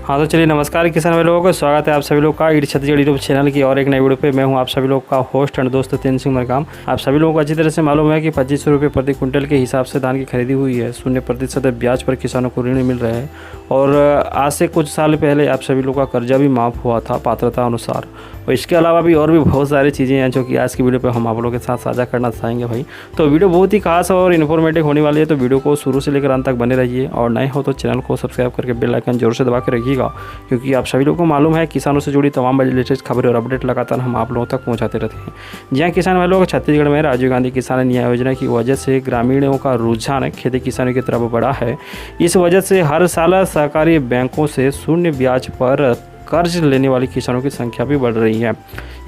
हाँ तो चलिए, नमस्कार किसान भाई लोगों को स्वागत है आप सभी लोग का ईट छत्तीसगढ़ यूट्यूब चैनल की और एक नई वीडियो पे। मैं हूं आप सभी लोग का होस्ट एंड दोस्त तेन सिंह मरकाम। आप सभी लोगों को अच्छी तरह से मालूम है कि 2500 रुपये प्रति क्विंटल के हिसाब से धान की खरीदी हुई है। 0% ब्याज पर किसानों को ऋण मिल रहा है और आज से कुछ साल पहले आप सभी लोगों का कर्जा भी माफ़ हुआ था पात्रता अनुसार। और इसके अलावा भी और भी बहुत सारी चीज़ें हैं जो कि आज की वीडियो पे हम आप लोगों के साथ साझा करना चाहेंगे भाई। तो वीडियो बहुत ही खास और इन्फॉर्मेटिव होने वाली है, तो वीडियो को शुरू से लेकर अंत तक बने रहिए और नए हो तो चैनल को सब्सक्राइब करके बेल आइकन जरूर से दबा के रखिएगा, क्योंकि आप सभी लोगों को मालूम है किसानों से जुड़ी तमाम लेटेस्ट खबरें और अपडेट लगातार हम आप लोगों तक पहुँचाते रहते हैं। जी हाँ किसान भाई लोग, छत्तीसगढ़ में राजीव गांधी किसान न्याय योजना की वजह से ग्रामीणों का रुझान खेती किसानी की तरफ बढ़ा है। इस वजह से हर साल सहकारी बैंकों से शून्य ब्याज पर कर्ज लेने वाले किसानों की संख्या भी बढ़ रही है।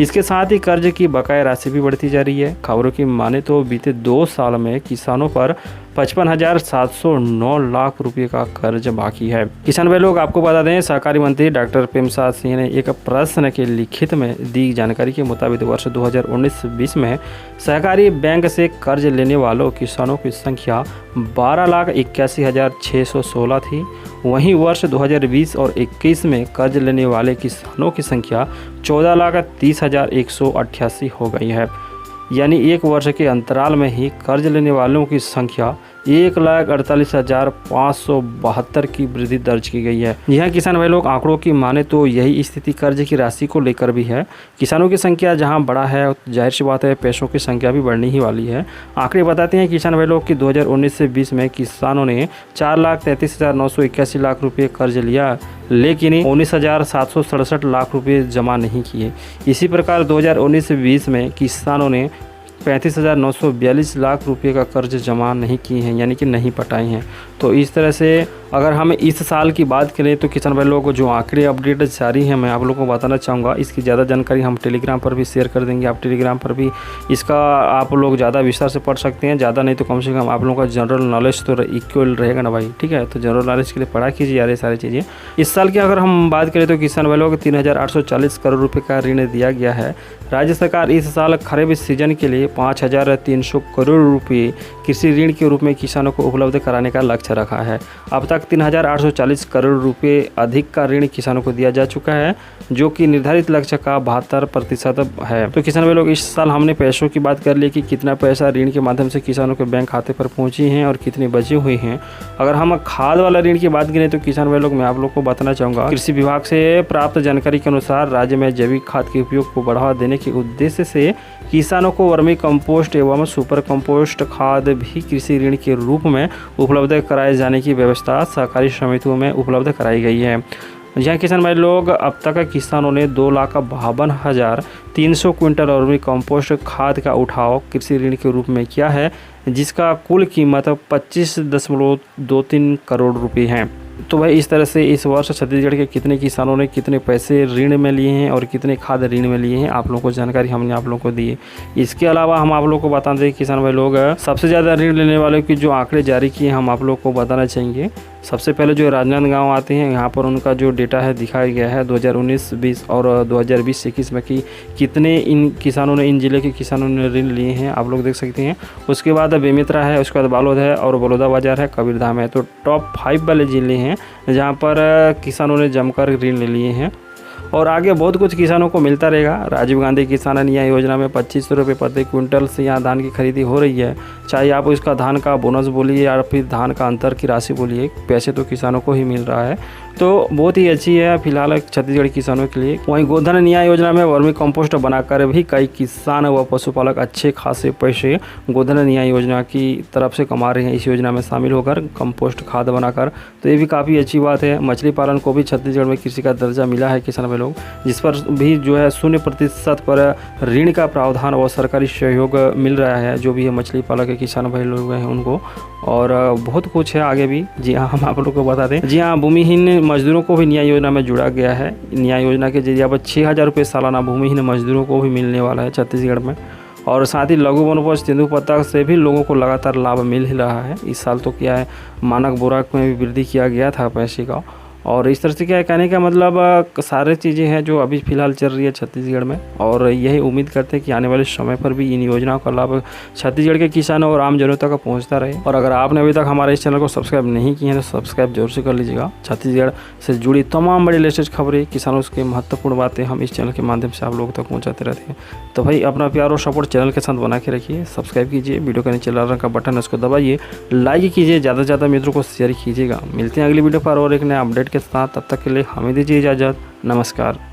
इसके साथ ही कर्ज की बकाया राशि भी बढ़ती जा रही है। खबरों की माने तो बीते 2 साल में किसानों पर 55,709 लाख रुपए का कर्ज बाकी है। किसान भाई लोग, आपको बता दें, सहकारी मंत्री डॉक्टर प्रेमसाद सिंह ने एक प्रश्न के लिखित में दी जानकारी के मुताबिक वर्ष 2019-20 में सहकारी बैंक से कर्ज लेने वालों किसानों की संख्या 12,81,616 थी। वहीं वर्ष 2020 और 21 में कर्ज लेने वाले किसानों की संख्या 14,30,188 हो गई है। यानी एक वर्ष के अंतराल में ही कर्ज लेने वालों की संख्या 1,48,572 की वृद्धि दर्ज की गई है। यह किसान भाई लोग, आंकड़ों की माने तो यही स्थिति कर्ज की राशि को लेकर भी है। किसानों की संख्या जहां बढ़ा है, जाहिर सी बात है पैसों की संख्या भी बढ़ने ही वाली है। आंकड़े बताते हैं किसान भाई लोग कि 2019 से 20 में किसानों ने 4,33,981 लाख रुपये कर्ज लिया, लेकिन 19,767 लाख रुपये जमा नहीं किए। इसी प्रकार 2019 से 20 में किसानों ने 35,942 लाख रुपए का कर्ज जमा नहीं किए हैं, यानी कि नहीं पटाए हैं। तो इस तरह से अगर हम इस साल की बात करें तो किसान भाई लोगों को जो आंकड़े अपडेट जारी हैं मैं आप लोगों को बताना चाहूँगा। इसकी ज़्यादा जानकारी हम टेलीग्राम पर भी शेयर कर देंगे। आप टेलीग्राम पर भी इसका आप लोग ज़्यादा विस्तार से पढ़ सकते हैं। ज़्यादा नहीं तो कम से कम आप लोगों का जनरल नॉलेज तो इक्वल रहेगा ना भाई, ठीक है। तो जनरल नॉलेज के लिए पढ़ा कीजिए यार ये सारी चीज़ें। इस साल की अगर हम बात करें तो किसान भाई लोग 3,840 करोड़ रुपये का ऋण दिया गया है। राज्य सरकार इस साल खरीफ सीजन के लिए 5,300 करोड़ रुपये कृषि ऋण के रूप में किसानों को उपलब्ध कराने का लक्ष्य रखा है। अब तक 3,840 करोड़ रुपये अधिक का ऋण किसानों को दिया जा चुका है, जो कि निर्धारित लक्ष्य का 72% है। तो किसान भाई लोग, इस साल हमने पैसों की बात कर ली कि कितना पैसा ऋण के माध्यम से किसानों के बैंक खाते पर पहुंची हैं और कितनी बची हुई हैं। अगर हम खाद वाला ऋण की बात करें तो किसान भाई लोग, मैं आप लोग को बताना चाहूँगा, कृषि विभाग से प्राप्त जानकारी के अनुसार राज्य में जैविक खाद के उपयोग को बढ़ावा देने के उद्देश्य से किसानों को वर्मी कंपोस्ट एवं सुपर कंपोस्ट खाद भी कृषि ऋण के रूप में उपलब्ध कराए जाने की व्यवस्था सहकारी समितियों में उपलब्ध कराई गई है। यहाँ किसान भाई लोग, अब तक किसानों ने 2,52,300 क्विंटल वर्मी कंपोस्ट खाद का उठाव कृषि ऋण के रूप में किया है, जिसका कुल कीमत 25.23 करोड़ रुपये है। तो भाई इस तरह से इस वर्ष छत्तीसगढ़ के कितने किसानों ने कितने पैसे ऋण में लिए हैं और कितने खाद ऋण में लिए हैं, आप लोगों को जानकारी हमने आप लोगों को दी है। इसके अलावा हम आप लोगों को बता दें किसान भाई लोग, सबसे ज़्यादा ऋण लेने वालों की जो आंकड़े जारी किए हम आप लोगों को बताना चाहेंगे। सबसे पहले जो राजनांदगांव आते हैं, यहाँ पर उनका जो डेटा है दिखाया गया है 2019-20 और 2020-21 में कि कितने इन किसानों ने, इन जिले के किसानों ने ऋण लिए हैं, आप लोग देख सकते हैं। उसके बाद बेमेतरा है, उसके बाद बालोद है और बलौदाबाजार है, कबीरधाम है। तो टॉप 5 वाले जिले हैं जहाँ पर किसानों ने जमकर ऋण ले लिए हैं और आगे बहुत कुछ किसानों को मिलता रहेगा। राजीव गांधी किसान न्याय योजना में 2500 रुपये प्रति क्विंटल से यहाँ धान की खरीदी हो रही है। चाहे आप इसका धान का बोनस बोलिए या फिर धान का अंतर की राशि बोलिए, पैसे तो किसानों को ही मिल रहा है। तो बहुत ही अच्छी है फिलहाल छत्तीसगढ़ किसानों के लिए। वहीं गोधन न्याय योजना में वर्मी कंपोस्ट बनाकर भी कई किसान व पशुपालक अच्छे खासे पैसे गोधन न्याय योजना की तरफ से कमा रहे हैं, इस योजना में शामिल होकर कंपोस्ट खाद बनाकर। तो ये भी काफ़ी अच्छी बात है। मछली पालन को भी छत्तीसगढ़ में कृषि का दर्जा मिला है किसान भाई लोग, जिस पर भी जो है 0% पर ऋण का प्रावधान व सरकारी सहयोग मिल रहा है, जो भी है मछली पालक के किसान भाई लोग हैं उनको। और बहुत कुछ है आगे भी। जी हाँ, हम आप लोग को बता दें, जी हाँ, भूमिहीन मजदूरों को भी न्याय योजना में जुड़ा गया है। न्याय योजना के जरिए अब 6,000 रुपये सालाना भूमिहीन मजदूरों को भी मिलने वाला है छत्तीसगढ़ में। और साथ ही लघु वनोपज तेंदुपत्ता से भी लोगों को लगातार लाभ मिल ही रहा है। इस साल तो क्या है, मानक बोरा में भी वृद्धि किया गया था पैसे का। और इस तरह से क्या है, कहने का मतलब सारे चीज़ें हैं जो अभी फ़िलहाल चल रही है छत्तीसगढ़ में, और यही उम्मीद करते हैं कि आने वाले समय पर भी इन योजनाओं का लाभ छत्तीसगढ़ के किसानों और आम जनता तक पहुंचता रहे। और अगर आपने अभी तक हमारे इस चैनल को सब्सक्राइब नहीं किए हैं तो सब्सक्राइब जरूर से कर लीजिएगा। छत्तीसगढ़ से जुड़ी तमाम बड़ी लेटेस्ट खबरें, किसानों की महत्वपूर्ण बातें हम इस चैनल के माध्यम से आप लोगों तक पहुँचाते रहते हैं। तो भाई अपना प्यार और सपोर्ट चैनल के साथ बना के रखिए, सब्सक्राइब कीजिए, वीडियो के नीचे लाल रंग का बटन है उसको दबाइए, लाइक कीजिए, ज़्यादा से ज़्यादा मित्रों को शेयर कीजिएगा। मिलते हैं अगली वीडियो पर और एक नए अपडेट के साथ, तब तक के लिए हमें दीजिए इजाज़त। नमस्कार।